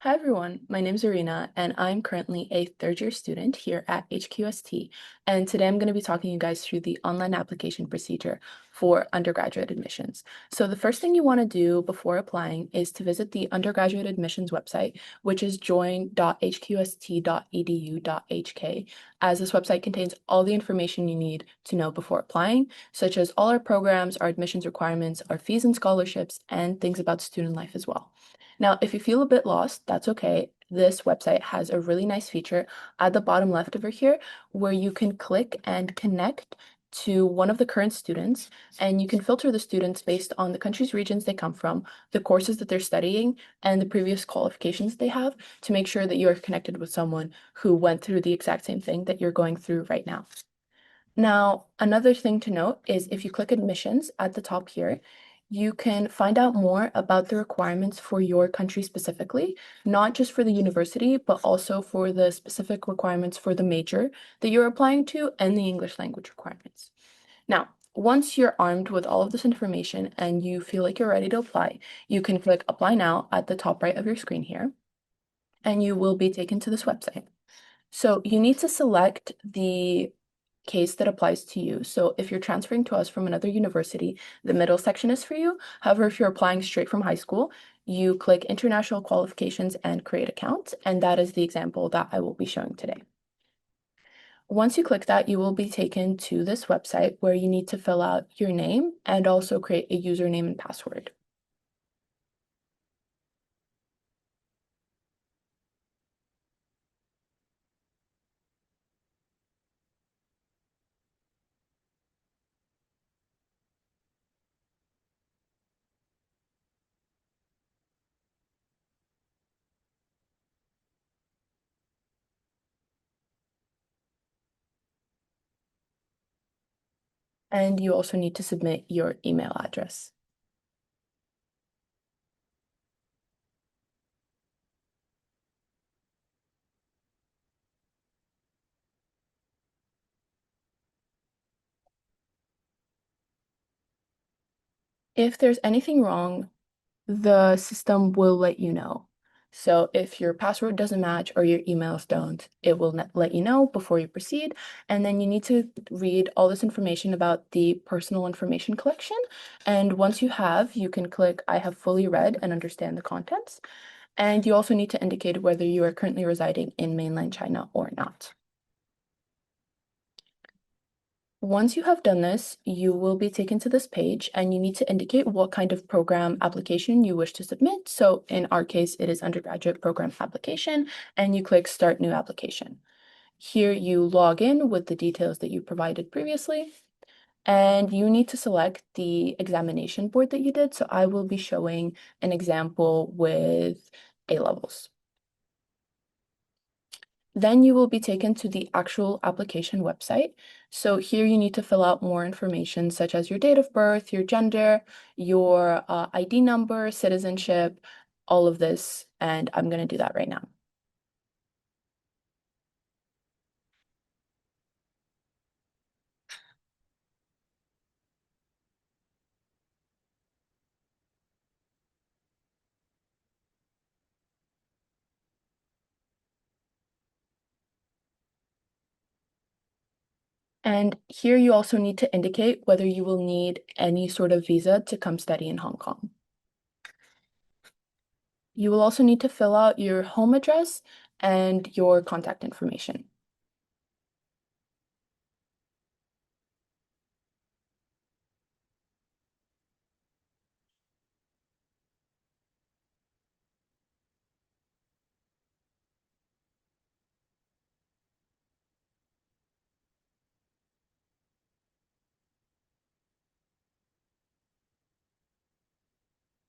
Hi everyone, my name is Arina and I'm currently a third year student here at HKUST. And today I'm going to be talking you guys through the online application procedure for undergraduate admissions. So the first thing you want to do before applying is to visit the undergraduate admissions website, which is join.hqst.edu.hk, as this website contains all the information you need to know before applying, such as all our programs, our admissions requirements, our fees and scholarships, and things about student life as well. Now, if you feel a bit lost, that's okay. This website has a really nice feature at the bottom left over here where you can click and connect to one of the current students, and you can filter the students based on the country's regions they come from, the courses that they're studying, and the previous qualifications they have to make sure that you are connected with someone who went through the exact same thing that you're going through right now. Now, another thing to note is if you click admissions at the top here, you can find out more about the requirements for your country specifically, not just for the university, but also for the specific requirements for the major that you're applying to and the English language requirements. Now, once you're armed with all of this information and you feel like you're ready to apply, you can click Apply Now at the top right of your screen here, and you will be taken to this website. So you need to select the case that applies to you. So if you're transferring to us from another university, the middle section is for you. However, if you're applying straight from high school, you click International Qualifications and Create Account, and that is the example that I will be showing today. Once you click that, you will be taken to this website where you need to fill out your name and also create a username and password. And you also need to submit your email address. If there's anything wrong, the system will let you know. So if your password doesn't match or your emails don't, it will let you know before you proceed. And then you need to read all this information about the personal information collection. And once you have, you can click I have fully read and understand the contents. And you also need to indicate whether you are currently residing in mainland China or not. Once you have done this, you will be taken to this page and you need to indicate what kind of program application you wish to submit. So in our case, it is undergraduate program application, and you click Start New Application. Here you log in with the details that you provided previously, and you need to select the examination board that you did. So I will be showing an example with A levels. Then you will be taken to the actual application website. So here you need to fill out more information such as your date of birth, your gender, your ID number, citizenship, all of this, and I'm going to do that right now. And here you also need to indicate whether you will need any sort of visa to come study in Hong Kong. You will also need to fill out your home address and your contact information.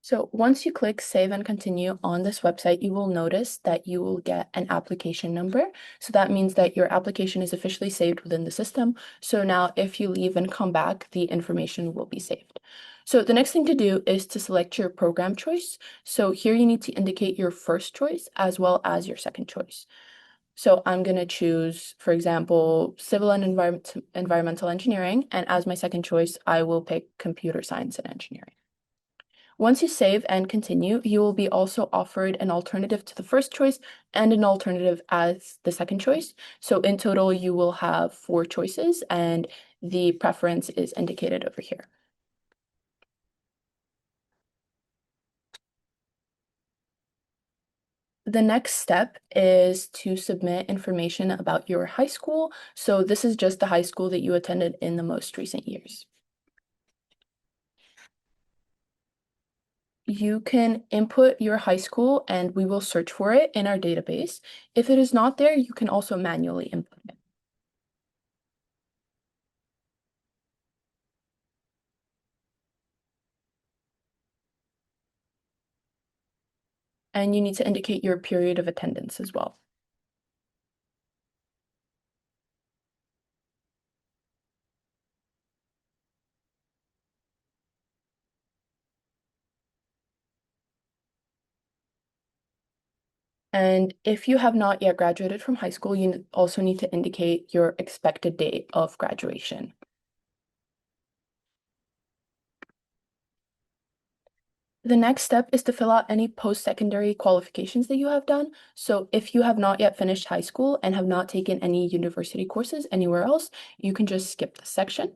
So once you click Save and Continue on this website, you will notice that you will get an application number. So that means that your application is officially saved within the system. So now if you leave and come back, the information will be saved. So the next thing to do is to select your program choice. So here you need to indicate your first choice as well as your second choice. So I'm going to choose, for example, civil and environmental engineering. And as my second choice, I will pick computer science and engineering. Once you save and continue, you will be also offered an alternative to the first choice and an alternative as the second choice. So in total, you will have four choices, and the preference is indicated over here. The next step is to submit information about your high school. So this is just the high school that you attended in the most recent years. You can input your high school and we will search for it in our database. If it is not there, you can also manually input it. And you need to indicate your period of attendance as well. And if you have not yet graduated from high school, you also need to indicate your expected date of graduation. The next step is to fill out any post-secondary qualifications that you have done. So if you have not yet finished high school and have not taken any university courses anywhere else, you can just skip this section.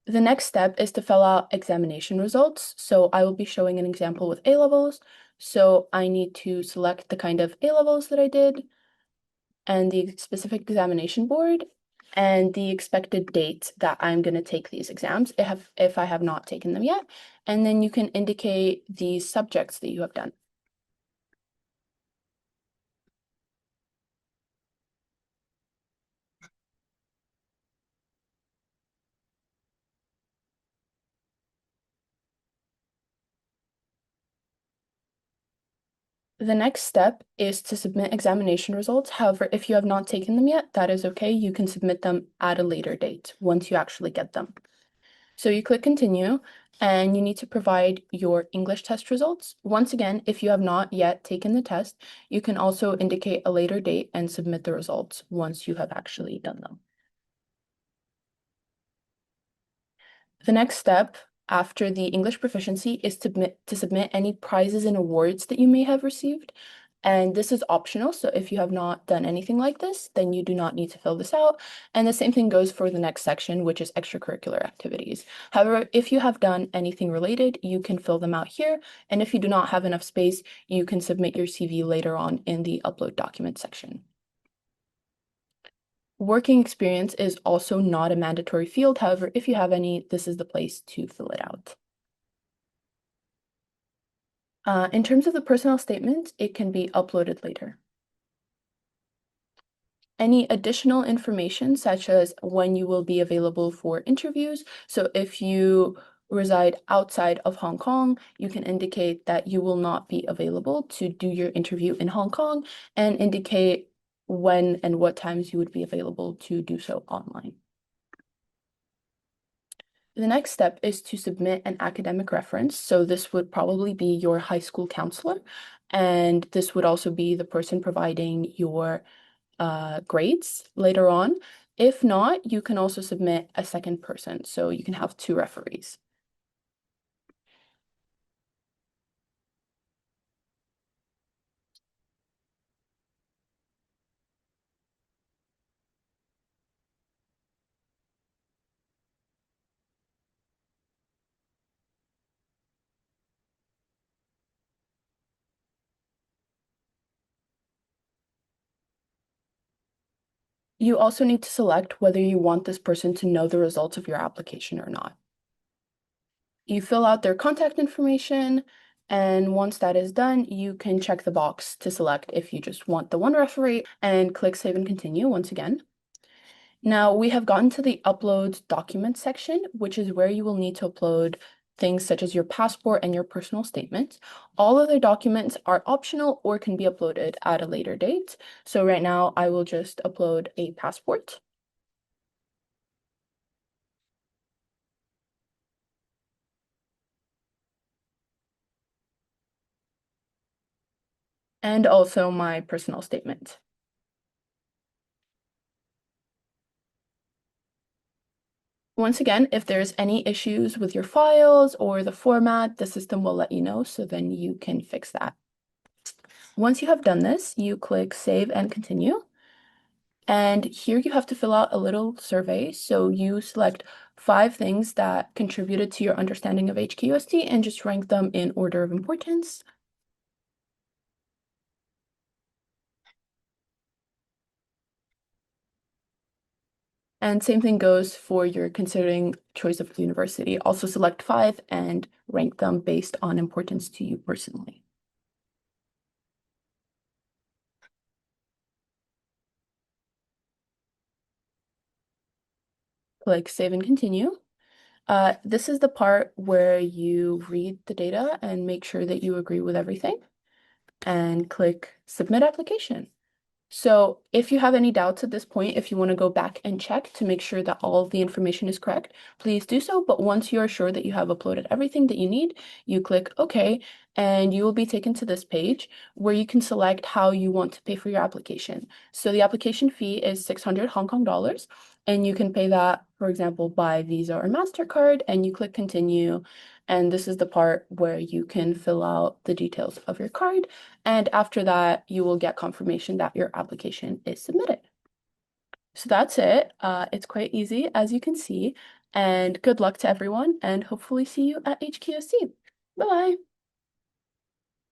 The next step is to fill out examination results. So I will be showing an example with A levels. So I need to select the kind of A levels that I did and the specific examination board and the expected date that I'm going to take these exams if I have not taken them yet. And then you can indicate the subjects that you have done. The next step is to submit examination results. However, if you have not taken them yet, that is okay. You can submit them at a later date once you actually get them. So you click continue and you need to provide your English test results. Once again, if you have not yet taken the test, you can also indicate a later date and submit the results once you have actually done them. The next step after the English proficiency is to submit any prizes and awards that you may have received. And this is optional, so if you have not done anything like this, then you do not need to fill this out. And the same thing goes for the next section, which is extracurricular activities. However, if you have done anything related, you can fill them out here. And if you do not have enough space, you can submit your CV later on in the upload document section. Working experience is also not a mandatory field. However, if you have any, this is the place to fill it out. In terms of the personal statement, it can be uploaded later. Any additional information, such as when you will be available for interviews. So if you reside outside of Hong Kong, you can indicate that you will not be available to do your interview in Hong Kong and indicate when and what times you would be available to do so online. The next step is to submit an academic reference. So this would probably be your high school counselor, and this would also be the person providing your grades later on. If not, you can also submit a second person, so you can have two referees. You also need to select whether you want this person to know the results of your application or not. You fill out their contact information, and once that is done, you can check the box to select if you just want the one referee and click save and continue once again. Now we have gotten to the upload document section, which is where you will need to upload things such as your passport and your personal statement. All other documents are optional or can be uploaded at a later date. So right now I will just upload a passport. And also my personal statement. Once again, if there's any issues with your files or the format, the system will let you know, so then you can fix that. Once you have done this, you click Save and Continue. And here you have to fill out a little survey. So you select 5 things that contributed to your understanding of HKUST and just rank them in order of importance. And same thing goes for your considering choice of university. Also select 5 and rank them based on importance to you personally. Click Save and Continue. This is the part where you read the data and make sure that you agree with everything, and click Submit Application. So if you have any doubts at this point, if you want to go back and check to make sure that all of the information is correct, please do so. But once you are sure that you have uploaded everything that you need, you click OK, and you will be taken to this page where you can select how you want to pay for your application. So the application fee is 600 Hong Kong dollars, and you can pay that, for example, by Visa or MasterCard, and you click Continue. And this is the part where you can fill out the details of your card. And after that, you will get confirmation that your application is submitted. So that's it. It's quite easy, as you can see. And good luck to everyone, and hopefully see you at HKUST. Bye-bye.